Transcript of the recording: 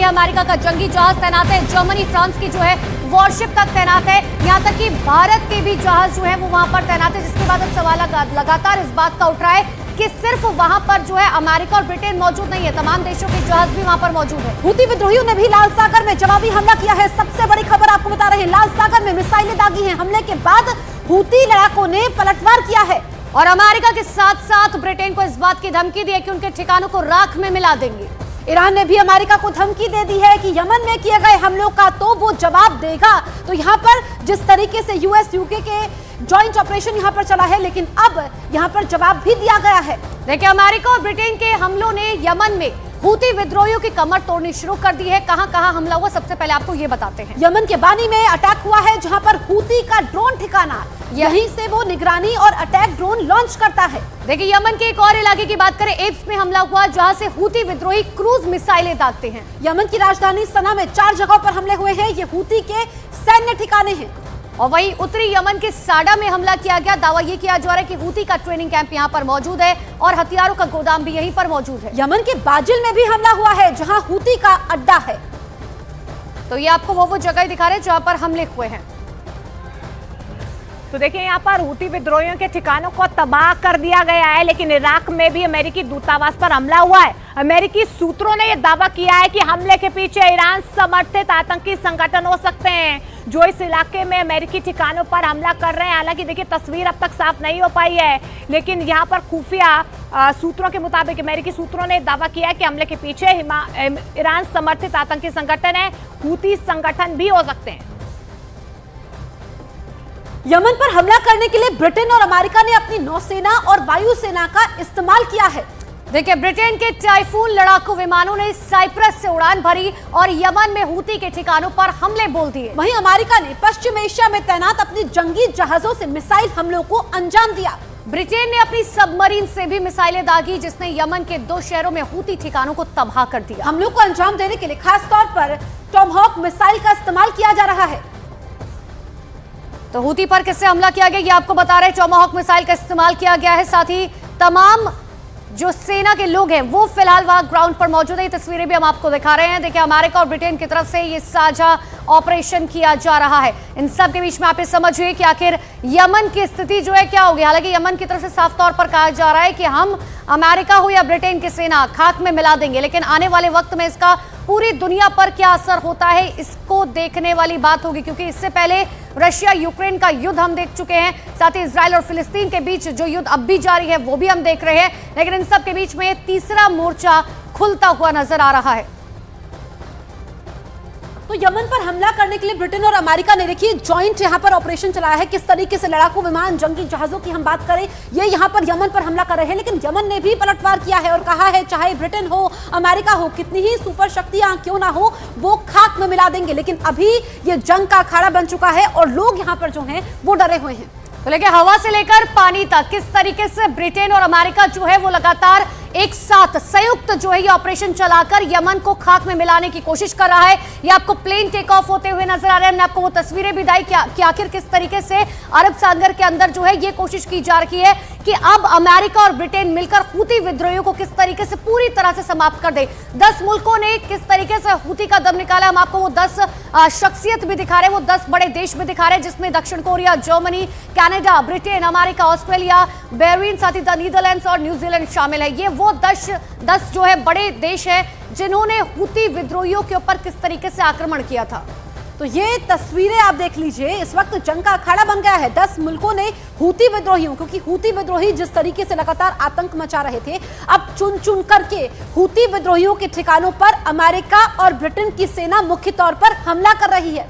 है अमेरिका का जंगी जहाज तैनात है, जर्मनी फ्रांस की जो है वॉरशिप तक तैनात है, यहाँ तक कि भारत के भी जहाज जो है वो वहां पर तैनात है। जिसके बाद अब सवाल लगातार इस बात का उठ रहा है कि सिर्फ वहां पर जो है अमेरिका और ब्रिटेन मौजूद नहीं है, तमाम देशों के जहाज भी वहां पर मौजूद है। हूती विद्रोहियों ने भी लाल सागर में जवाबी हमला किया है। सबसे बड़ी खबर आपको बता रहे हैं, लाल सागर में मिसाइलें दागी हैं। हमले के बाद हूती लड़ाकों ने पलटवार किया है और अमेरिका के साथ साथ ब्रिटेन को इस बात की धमकी दी है कि उनके ठिकानों को राख में मिला देंगे। ईरान ने भी अमेरिका को धमकी दे दी है कि यमन में किए गए हमलों का तो वो जवाब देगा। तो यहाँ पर जिस तरीके से यूएस यूके के जॉइंट ऑपरेशन यहाँ पर चला है, लेकिन अब यहाँ पर जवाब भी दिया गया है। देखिए, अमेरिका और ब्रिटेन के हमलों ने यमन में हूती विद्रोहियों की कमर तोड़नी शुरू कर दी है। कहां हमला हुआ, सबसे पहले आपको ये बताते हैं। यमन के बानी में अटैक हुआ है, जहां पर हूती का ड्रोन ठिकाना, यहीं से वो निगरानी और अटैक ड्रोन लॉन्च करता है। देखिए, यमन के एक और इलाके की बात करें, एब्स में हमला हुआ, जहां से हूती विद्रोही क्रूज मिसाइलें दागते हैं। यमन की राजधानी सना में 4 जगहों पर हमले हुए हैं। ये हूती के सैन्य ठिकाने हैं। और वहीं उत्तरी यमन के साडा में हमला किया गया। दावा यह किया जा रहा है कि हूती का ट्रेनिंग कैंप यहां पर मौजूद है और हथियारों का गोदाम भी यहीं पर मौजूद है। यमन के बाजिल में भी हमला हुआ है, जहां हूती का अड्डा है। तो ये आपको वो जगह दिखा रहे हैं जहां पर हमले हुए हैं। तो देखिए, यहाँ पर हूती विद्रोहियों के ठिकानों को तबाह कर दिया गया है, लेकिन इराक में भी अमेरिकी दूतावास पर हमला हुआ है। अमेरिकी सूत्रों ने यह दावा किया है कि हमले के पीछे ईरान समर्थित आतंकी संगठन हो सकते हैं, जो इस इलाके में अमेरिकी ठिकानों पर हमला कर रहे हैं। हालांकि देखिए, तस्वीर अब तक साफ नहीं हो पाई है, लेकिन यहाँ पर खुफिया सूत्रों के मुताबिक अमेरिकी सूत्रों ने दावा किया है कि हमले के पीछे ईरान समर्थित आतंकी संगठन है, हूती संगठन भी हो सकते हैं। यमन पर हमला करने के लिए ब्रिटेन और अमेरिका ने अपनी नौसेना और वायुसेना का इस्तेमाल किया है। देखिए, ब्रिटेन के टाइफून लड़ाकू विमानों ने साइप्रस से उड़ान भरी और यमन में हूती के ठिकानों पर हमले बोल दिए। वहीं अमेरिका ने पश्चिम एशिया में तैनात अपनी जंगी जहाजों से मिसाइल हमलों को अंजाम दिया। ब्रिटेन ने अपनी सबमरीन से भी मिसाइलें दागी, जिसने यमन के 2 शहरों में हूती ठिकानों को तबाह कर दिया। हमलों को अंजाम देने के लिए खास तौर पर टॉमहॉक मिसाइल का इस्तेमाल किया जा रहा है। तो हूती पर किससे हमला किया गया, ये आपको बता रहे हैं। टॉमहॉक मिसाइल का इस्तेमाल किया गया है। साथ ही तमाम जो सेना के लोग हैं वो फिलहाल वहां ग्राउंड पर मौजूद है। ये तस्वीरें भी हम आपको दिखा रहे हैं। देखिए, अमेरिका और ब्रिटेन की तरफ से ये साझा ऑपरेशन किया जा रहा है। इन सब के बीच में आप ये समझिए कि आखिर यमन की स्थिति जो है क्या होगी। हालांकि यमन की तरफ से साफ तौर पर कहा जा रहा है कि हम अमेरिका हो या ब्रिटेन की सेना खाक में मिला देंगे, लेकिन आने वाले वक्त में इसका पूरी दुनिया पर क्या असर होता है इसको देखने वाली बात होगी, क्योंकि इससे पहले रशिया यूक्रेन का युद्ध हम देख चुके हैं। साथ ही इजराइल और फिलिस्तीन के बीच जो युद्ध अब भी जारी है वो भी हम देख रहे हैं। लेकिन इन सब के बीच में तीसरा मोर्चा खुलता हुआ नजर आ रहा है। तो यमन पर हमला करने के लिए ब्रिटेन और अमेरिका ने देखिए जॉइंट यहां पर ऑपरेशन चलाया है। किस तरीके से लड़ाकू विमान, जंगी जहाजों की हम बात करें, ये यहां पर यमन पर हमला कर रहे हैं, लेकिन यमन ने भी पलटवार किया है और कहा है चाहे ब्रिटेन हो, अमेरिका हो, कितनी ही सुपर शक्तियां क्यों ना हो, वो खाक में मिला देंगे। लेकिन अभी ये जंग का अखाड़ा बन चुका है और लोग यहां पर जो हैं वो डरे हुए हैं। तो लेकिन हवा से लेकर पानी तक किस तरीके से ब्रिटेन और अमेरिका जो है वो लगातार एक साथ संयुक्त जो है ये ऑपरेशन चलाकर यमन को खाक में मिलाने की कोशिश कर रहा है। ये आपको प्लेन टेक ऑफ होते हुए नजर आ रहे हैं। हमने आपको वो तस्वीरें भी दी कि आखिर किस तरीके से अरब सागर के अंदर जो है ये कोशिश की जा रही है कि अब अमेरिका और ब्रिटेन मिलकर हूती विद्रोहियों को किस तरीके से पूरी तरह से समाप्त कर दे। 10 मुल्कों ने किस तरीके से हूती का दम निकाला, हम आपको वो 10 शख्सियत भी दिखा रहे हैं, वो 10 बड़े देश भी दिखा रहे हैं, जिसमें दक्षिण Korea, Germany, Canada, Britain, America, Australia, Bahrain, साथ ही नीदरलैंड्स और न्यूजीलैंड शामिल है। ये वो 10 जो है बड़े देश है जिन्होंने हूती विद्रोहियों के ऊपर किस तरीके से आक्रमण किया था। तो ये तस्वीरें आप देख लीजिए, इस वक्त जंग का अखाड़ा बन गया है। 10 मुल्कों ने हूती विद्रोहियों, क्योंकि हूती विद्रोही जिस तरीके से लगातार आतंक मचा रहे थे, अब चुन चुन करके हूती विद्रोहियों के ठिकानों पर अमेरिका और ब्रिटेन की सेना मुख्य तौर पर हमला कर रही है।